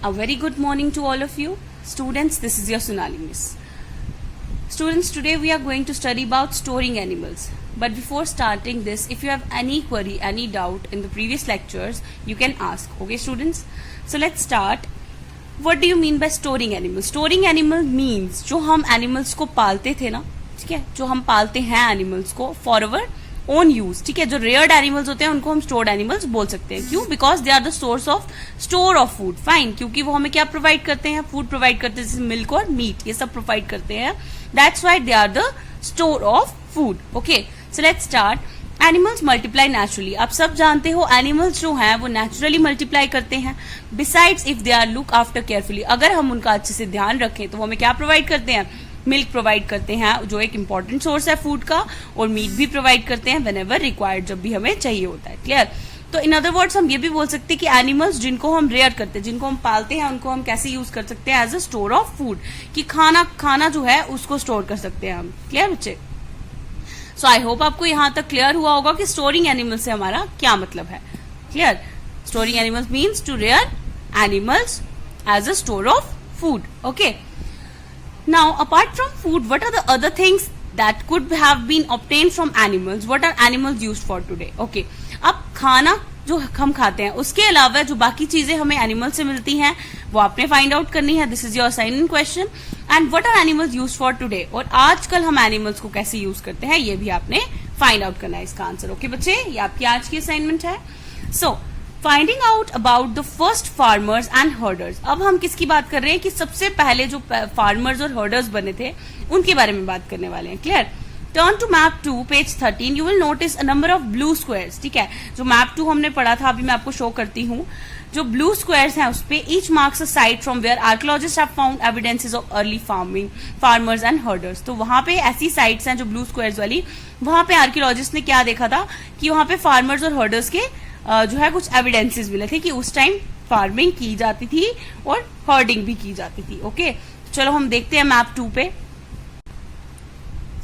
A very good morning to all of you. Students, this is your Sonali Miss. Students, today we are going to study about storing animals. But before starting this, if you have any query, any doubt in the previous lectures, you can ask. Okay, students? So let's start. What do you mean by storing animals? Storing animal means जो हम animals को पालते थे ना, ठीक है, जो हम पालते हैं animals को for our ओन यूज, ठीक है, जो रेयर्ड एनिमल्स होते हैं उनको हम स्टोर्ड एनिमल्स बोल सकते हैं. क्यों? Because they are the source of store of food. Fine, क्योंकि वो हमें क्या प्रोवाइड करते हैं? फूड प्रोवाइड करते हैं, जैसे मिल्क और मीट, ये सब प्रोवाइड करते हैं. That's why they are the store of food. Okay, so let's start. Animals multiply naturally. आप सब जानते हो एनिमल्स जो हैं वो नेचुरली मल्टीप्लाई करते हैं. Besides if they are look after carefully, अगर हम उनका अच्छे से ध्यान रखें तो वो हमें क्या प्रोवाइड करते हैं? मिल्क प्रोवाइड करते हैं, जो एक इंपॉर्टेंट सोर्स है फूड का, और मीट भी प्रोवाइड करते हैं वेन एवर रिक्वायर्ड, जब भी हमें चाहिए होता है. क्लियर? तो इन अदर वर्ड्स हम ये भी बोल सकते हैं कि एनिमल्स जिनको हम रेयर करते हैं, जिनको हम पालते हैं, उनको हम कैसे यूज कर सकते हैं? As a store of food, कि खाना जो है उसको स्टोर कर सकते हैं हम. क्लियर बच्चे? सो आई होप आपको यहां तक क्लियर हुआ होगा कि स्टोरिंग एनिमल्स से हमारा क्या मतलब है. Clear? Storing animals means to rear animals as a store of food. Okay. Now, apart from food, what are the other things that could have been obtained from animals? What are animals used for today? Okay. अब खाना जो हम खाते हैं उसके अलावा जो बाकी चीजें हमें एनिमल से मिलती हैं वो आपने फाइंड आउट करनी है. This is your assignment question. And what are animals used for today? और आजकल हम एनिमल्स को कैसे यूज करते हैं ये भी आपने फाइंड आउट करना है इसका आंसर. ओके बच्चे, ये आपकी आज की असाइनमेंट है. So finding out about the first farmers and herders. अब हम किसकी बात कर रहे हैं? कि सबसे पहले जो फार्मर्स और हर्डर्स बने थे उनके बारे में बात करने वाले हैं. Clear? Turn to map 2 page 13. You will notice a number of blue squares. ठीक है, जो मैप 2 हमने पढ़ा था अभी मैं आपको शो करती हूँ. जो ब्लू स्क्वायर्स हैं उस पे each marks a site from where archaeologist have found evidences of early farmers and herders. तो वहां पे ऐसी साइट्स हैं जो ब्लू स्क्वायर्स वाली, वहां पे आर्कियोलॉजिस्ट ने क्या देखा था कि वहां पे फार्मर्स और हर्डर्स के जो है कुछ एविडेंसेस मिले थे कि उस टाइम फार्मिंग की जाती थी और हर्डिंग भी की जाती थी. ओके, चलो हम देखते हैं मैप 2 पे.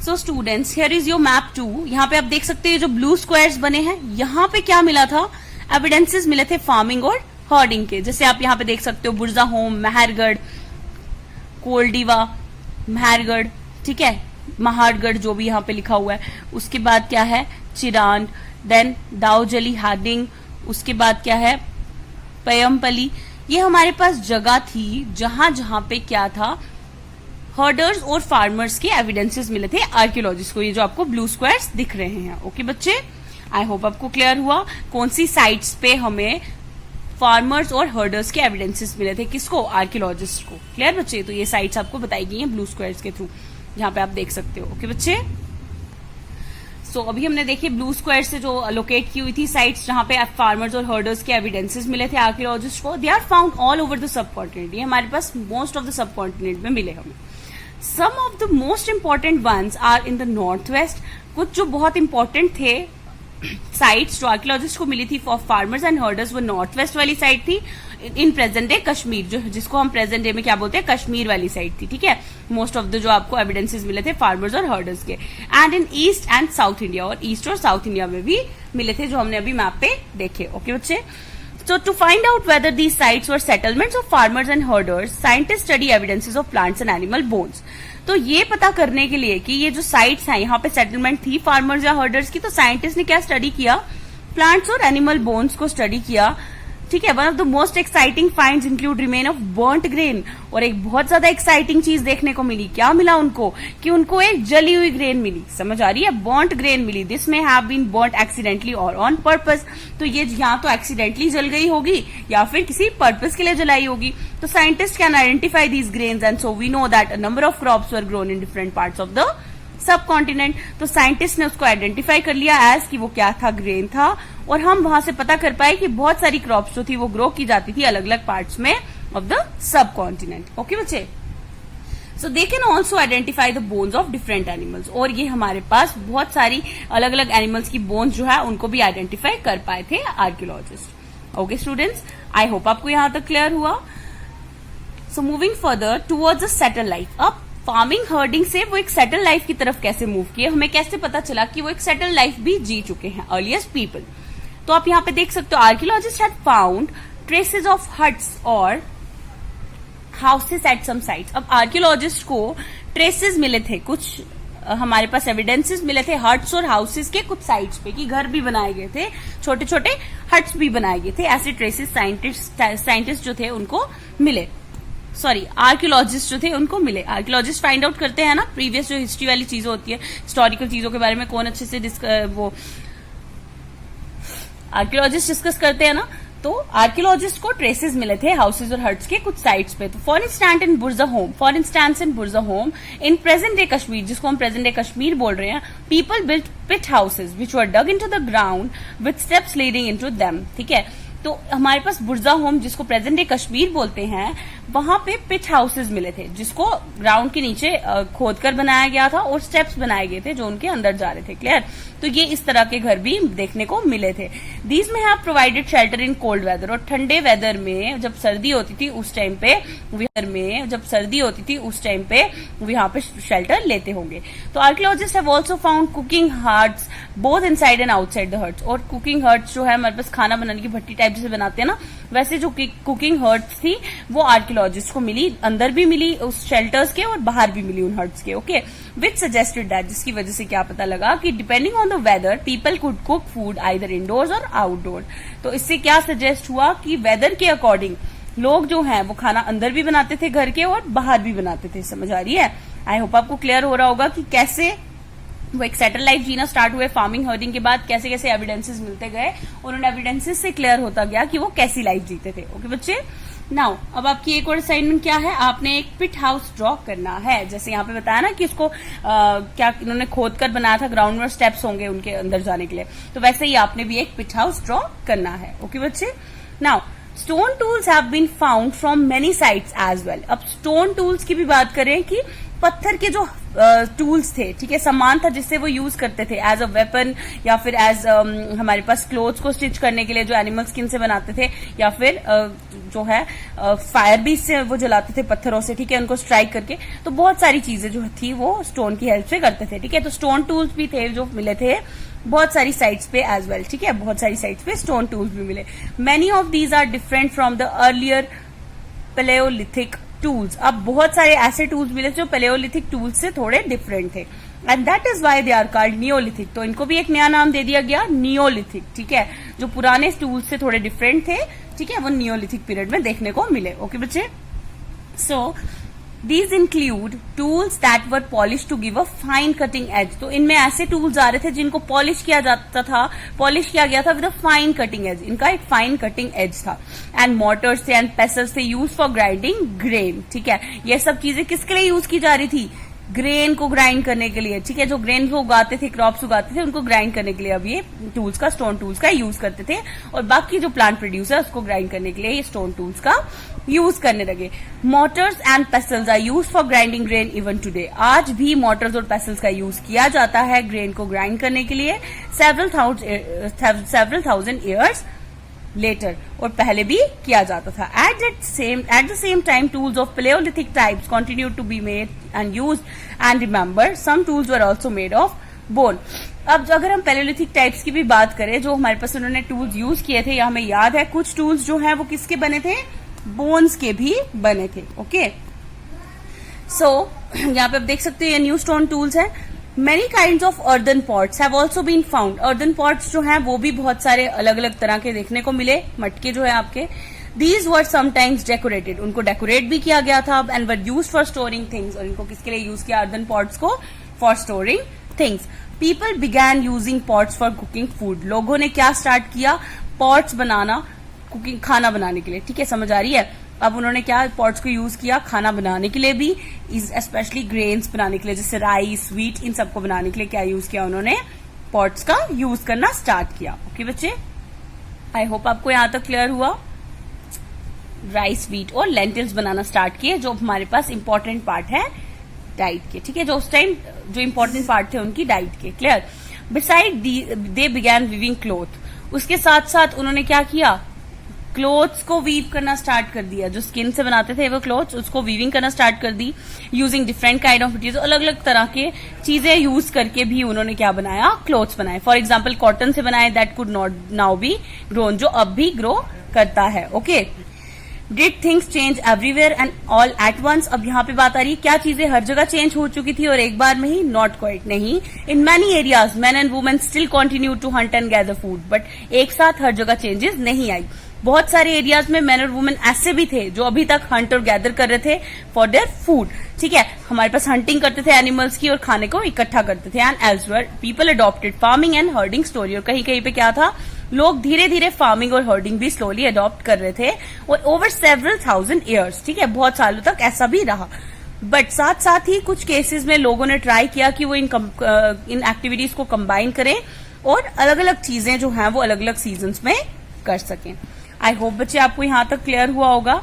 So students, here is your map 2. यहाँ पे आप देख सकते हैं जो ब्लू स्क्वायर्स बने हैं, यहाँ पे क्या मिला था? एविडेंसेस मिले थे फार्मिंग और हर्डिंग के. जैसे आप यहाँ पे देख सकते हो बुरजा होम, मेहरगढ़, कोल्डीवा, मेहरगढ़, ठीक है, महारगढ़ जो भी यहाँ पे लिखा हुआ है. उसके बाद क्या है? Chirand, then दाऊजली Hardinge. उसके बाद क्या है? पयमपली. ये हमारे पास जगह थी जहां जहां पे क्या था? हर्डर्स और फार्मर्स के एविडेंसेस मिले थे आर्कियोलॉजिस्ट को. ये जो आपको ब्लू स्क्वायर्स दिख रहे हैं. ओके बच्चे, आई होप आपको क्लियर हुआ कौन सी साइट्स पे हमें फार्मर्स और हर्डर्स के एविडेंसेस मिले थे. किसको? आर्कियोलॉजिस्ट को. क्लियर बच्चे? तो ये साइट्स आपको बताई गई हैं ब्लू स्क्वायर्स के थ्रू, जहां पे आप देख सकते हो. ओके बच्चे, सो अभी हमने देखिए ब्लू स्क्वायर से जो लोकेट की हुई थी साइट्स जहां पे फार्मर्स और हर्डर्स के एविडेंसेस मिले थे आर्कियोलॉजिस्ट को. They are found all over the subcontinent. ये हमारे पास most of the subcontinent में मिले हमें. Some of the most important ones are in the north west. कुछ जो बहुत इंपॉर्टेंट थे साइट्स जो आर्कियोलॉजिस्ट को मिली थी फॉर फार्मर्स एंड हर्डर्स, वो नॉर्थ वेस्ट वाली साइड थी इन प्रेजेंट डे कश्मीर, जो जिसको हम प्रेजेंट डे में क्या बोलते हैं? कश्मीर वाली साइड थी. ठीक है, मोस्ट ऑफ द जो आपको एविडेंसेस मिले थे फार्मर्स और हर्डर्स के. And in east and south India, और ईस्ट और साउथ इंडिया में भी मिले थे जो हमने अभी मैप पे देखे. ओके बच्चे, so to find out whether these sites were settlements of farmers and herders, scientists study evidences of plants and animal bones. तो ये पता करने के लिए कि ये जो साइट्स हैं यहाँ पे सेटलमेंट थी फार्मर्स या हर्डर्स की, तो साइंटिस्ट ने क्या स्टडी किया? प्लांट्स और एनिमल बोन्स को स्टडी किया. ठीक है, one of the most exciting finds include remain of burnt grain. और एक बहुत ज्यादा एक्साइटिंग चीज देखने को मिली. क्या मिला उनको? कि उनको एक जली हुई ग्रेन मिली. समझ आ रही है? बर्न्ट ग्रेन मिली. This may have been burnt accidentally or on purpose. तो ये यहाँ तो एक्सीडेंटली जल गई होगी या फिर किसी पर्पस के लिए जलाई होगी. तो scientist can identify these grains and so we know that a number of crops were grown in different parts of the subcontinent. तो साइंटिस्ट ने उसको आइडेंटिफाई कर लिया एज कि वो क्या था? ग्रेन था. और हम वहां से पता कर पाए कि बहुत सारी क्रॉप्स जो थी वो ग्रो की जाती थी अलग अलग पार्ट्स में of the subcontinent. Okay बच्चे, so they can also identify the bones of different animals. और ये हमारे पास बहुत सारी अलग अलग एनिमल्स की बोन्स जो है उनको भी आइडेंटिफाई कर पाए थे archaeologist. Okay students, I hope आपको यहां तक क्लियर हुआ. So moving further towards a settle life. अब फार्मिंग हर्डिंग से वो एक सेटल लाइफ की तरफ कैसे मूव किए, हमें कैसे पता चला कि वो एक सेटल लाइफ भी जी चुके हैं अर्लिएस्ट पीपल. तो आप यहाँ पे देख सकते हो archaeologist had found traces of huts और हाउसेस एट सम साइट्स। अब आर्कियोलॉजिस्ट को ट्रेसेस मिले थे, कुछ हमारे पास एविडेंसेस मिले थे हट्स और हाउसेस के कुछ साइट्स पे, कि घर भी बनाए गए थे, छोटे छोटे हट्स भी बनाए गए थे। ऐसे ट्रेसेस साइंटिस्ट जो थे उनको मिले, सॉरी आर्कियोलॉजिस्ट जो थे उनको मिले। आर्कियोलॉजिस्ट फाइंड आउट करते हैं ना प्रीवियस जो हिस्ट्री वाली चीजें होती है, हिस्टोरिकल चीजों के बारे में कौन अच्छे से वो आर्कियोलॉजिस्ट डिस्कस करते हैं ना, तो आर्कियोलॉजिस्ट को ट्रेसेस मिले थे हाउसेज और हट्स के कुछ साइट्स पे। तो for instance in Burzahom in present day Kashmir, जिसको हम प्रेजेंट डे कश्मीर बोल रहे हैं, people built pit houses which were dug into the ground with steps leading into them. ठीक है, तो हमारे पास बुर्जा होम, जिसको प्रेजेंट डे कश्मीर बोलते हैं, वहां पे पिट हाउसेज मिले थे, जिसको ग्राउंड के नीचे खोदकर बनाया गया था और स्टेप्स बनाए गए थे जो उनके अंदर जा रहे थे। क्लियर? तो ये इस तरह के घर भी देखने को मिले थे। These may have provided shelter in cold weather, और ठंडे वेदर में जब सर्दी होती थी उस टाइम पे वो यहाँ पे शेल्टर लेते होंगे। तो archaeologist have also found cooking huts both inside and outside the huts, और कुकिंग हट्स जो है हमारे पास खाना बनाने की भट्टी टाइप जैसे बनाते हैं ना, वैसे जो कुकिंग हट्स थी वो आर्कियोलॉजिस्ट को मिली, अंदर भी मिली उस शेल्टर्स के और बाहर भी मिली उन हट्स के। ओके, विच सजेस्टेड दैट, जिसकी वजह से क्या पता लगा कि depending on the weather people could cook food either indoors or outdoor. तो इससे क्या सजेस्ट हुआ कि वेदर के अकॉर्डिंग लोग जो हैं वो खाना अंदर भी बनाते थे घर के और बाहर भी बनाते थे। समझ आ रही है? आई होप आपको क्लियर हो रहा होगा कि कैसे वो एक सेटल लाइफ जीना स्टार्ट हुए फार्मिंग हर्डिंग के बाद, कैसे कैसे एविडेंसेस मिलते गए और उन एविडेंसेस से क्लियर होता गया कि वो कैसी लाइफ जीते थे। ओके बच्चे, नाउ अब आपकी एक और असाइनमेंट क्या है, आपने एक पिट हाउस ड्रॉ करना है। जैसे यहाँ पे बताया ना कि इसको क्या इन्होंने खोद कर बनाया था, ग्राउंड में स्टेप्स होंगे उनके अंदर जाने के लिए, तो वैसे ही आपने भी एक पिट हाउस ड्रॉ करना है। ओके बच्चे, now stone tools have been found from many sites as well. अब स्टोन टूल्स की भी बात करें कि पत्थर के जो टूल्स थे, ठीक है, सामान था जिससे वो यूज करते थे एज अ वेपन, या फिर एज हमारे पास क्लोथ्स को स्टिच करने के लिए जो एनिमल स्किन से बनाते थे, या फिर जो है फायर भी से वो जलाते थे पत्थरों से, ठीक है, उनको स्ट्राइक करके। तो बहुत सारी चीजें जो थी वो स्टोन की हेल्प से करते थे। ठीक है, तो स्टोन टूल्स भी थे जो मिले थे बहुत सारी साइट्स पे एज वेल। ठीक है, बहुत सारी साइट्स पे स्टोन टूल्स भी मिले। Many of these are different from the earlier palaeolithic tools. अब बहुत सारे ऐसे टूल्स मिले जो पैलेओलिथिक टूल्स से थोड़े डिफरेंट थे, and that is why they are called neolithic. तो इनको भी एक नया नाम दे दिया गया, नियोलिथिक। ठीक है, जो पुराने टूल्स से थोड़े डिफरेंट थे, ठीक है, वो नियोलिथिक पीरियड में देखने को मिले। ओके बच्चे, सो These include tools that were polished to give a fine cutting edge. तो इनमें ऐसे टूल्स आ रहे थे जिनको पॉलिश किया गया था with a fine cutting edge. इनका एक फाइन कटिंग एज था। एंड मोटर्स थे एंड पेसल्स थे यूज फॉर ग्राइंडिंग ग्रेन। ठीक है, ये सब चीजें किसके लिए यूज की जा रही थी? ग्रेन को ग्राइंड करने के लिए। ठीक है, जो ग्रेन को उगाते थे, क्रॉप्स उगाते थे, उनको ग्राइंड करने के लिए अब ये टूल्स का, स्टोन टूल्स का यूज करते थे, और बाकी जो प्लांट प्रोड्यूस है उसको ग्राइंड करने के लिए ये स्टोन टूल्स का यूज करने लगे। Mortars and pestles are use for grinding grain even today. आज भी मोटर्स और पेसल्स का यूज किया जाता है ग्रेन को ग्राइंड करने के लिए, सेवरल थाउजेंड ईयर्स लेटर, और पहले भी किया जाता था। At the same time, tools of Paleolithic types continued to be made and used, and remember, some tools were also made of bone. अब अगर हम Paleolithic टाइप्स की भी बात करें, जो हमारे पास उन्होंने टूल्स यूज किए थे, या हमें याद है कुछ टूल्स जो हैं वो किसके बने थे? बोन्स के भी बने थे। ओके, सो यहाँ पे आप देख सकते हो ये न्यू स्टोन टूल्स है। Many kinds of earthen pots have also been found. Earthen pots जो हैं वो भी बहुत सारे अलग अलग तरह के देखने को मिले। मटके जो है आपके, These were sometimes decorated. उनको डेकोरेट भी किया गया था, and were used for storing things. और इनको किसके लिए यूज किया? earthen pots को for storing things. People began using pots for cooking food. लोगों ने क्या स्टार्ट किया? पॉट्स बनाना, कुकिंग, खाना बनाने के लिए। ठीक है, समझ आ रही है? अब उन्होंने क्या पॉट्स को यूज किया खाना बनाने के लिए भी, स्पेशली ग्रेन्स बनाने के लिए, जैसे राइस, व्हीट, इन सबको बनाने के लिए क्या यूज किया उन्होंने? पॉट्स का यूज करना स्टार्ट किया। ओके बच्चे, आई होप आपको यहां तक क्लियर हुआ। राइस, व्हीट और लेंटिल्स बनाना स्टार्ट किए, जो हमारे पास इंपॉर्टेंट पार्ट है डाइट के। ठीक है, जो उस टाइम जो इंपॉर्टेंट पार्ट थे उनकी डाइट के। Clear? Beside they began weaving cloth. उसके साथ साथ उन्होंने क्या किया? क्लोथ्स को वीव करना स्टार्ट कर दिया। जो स्किन से बनाते थे वो क्लोथ्स, उसको वीविंग करना स्टार्ट कर दी, using different kind of material. अलग अलग तरह के चीजें यूज करके भी उन्होंने क्या बनाया? क्लोथ्स बनाए। फॉर एग्जाम्पल कॉटन से बनाए, that could not now be grown, जो अब भी ग्रो करता है। Okay, did things change everywhere and all at once. अब यहाँ पे बात आ रही है क्या चीजें हर जगह चेंज हो चुकी थी और एक बार में ही? नॉट क्वाइट, नहीं। In many areas man and women still continue to hunt and gather food, but एक साथ हर जगह चेंजेस नहीं आई। बहुत सारे एरियाज में मैन और वुमेन ऐसे भी थे जो अभी तक हंट और गैदर कर रहे थे फॉर देयर फूड, ठीक है। हमारे पास हंटिंग करते थे एनिमल्स की और खाने को इकट्ठा करते थे। And elsewhere people adopted farming and herding slowly, और कहीं कहीं पे क्या था, लोग धीरे धीरे फार्मिंग और हर्डिंग भी स्लोली अडॉप्ट कर रहे थे और ओवर सेवरल थाउजेंड ईयर्स, ठीक है, बहुत सालों तक ऐसा भी रहा। बट साथ साथ ही कुछ केसेस में लोगों ने ट्राई किया कि वो इन एक्टिविटीज को कंबाइन करें और अलग अलग चीजें जो हैं वो अलग अलग सीजन्स में कर सकें। आई होप बच्चे आपको यहां तक क्लियर हुआ होगा।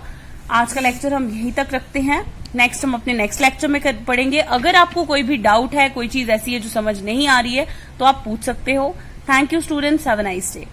आज का लेक्चर हम यहीं तक रखते हैं, नेक्स्ट हम अपने नेक्स्ट लेक्चर में पढ़ेंगे। अगर आपको कोई भी डाउट है, कोई चीज ऐसी है जो समझ नहीं आ रही है, तो आप पूछ सकते हो। Thank you students, have a nice day.